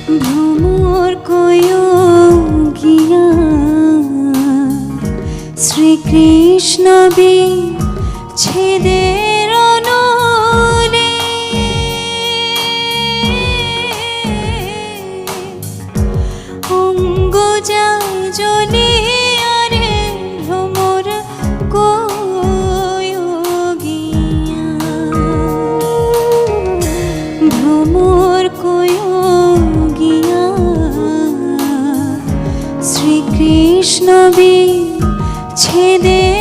ভ্রমর কয়ো গিয়া শ্রীকৃষ্ণ বিচ্ছেদের অনলে অঙ্গ যায় জ্বলে আরে ভ্রমর কয়ো গিয়া ভ্রমর কয়ো গিয়া শ্রীকৃষ্ণ বিচ্ছেদের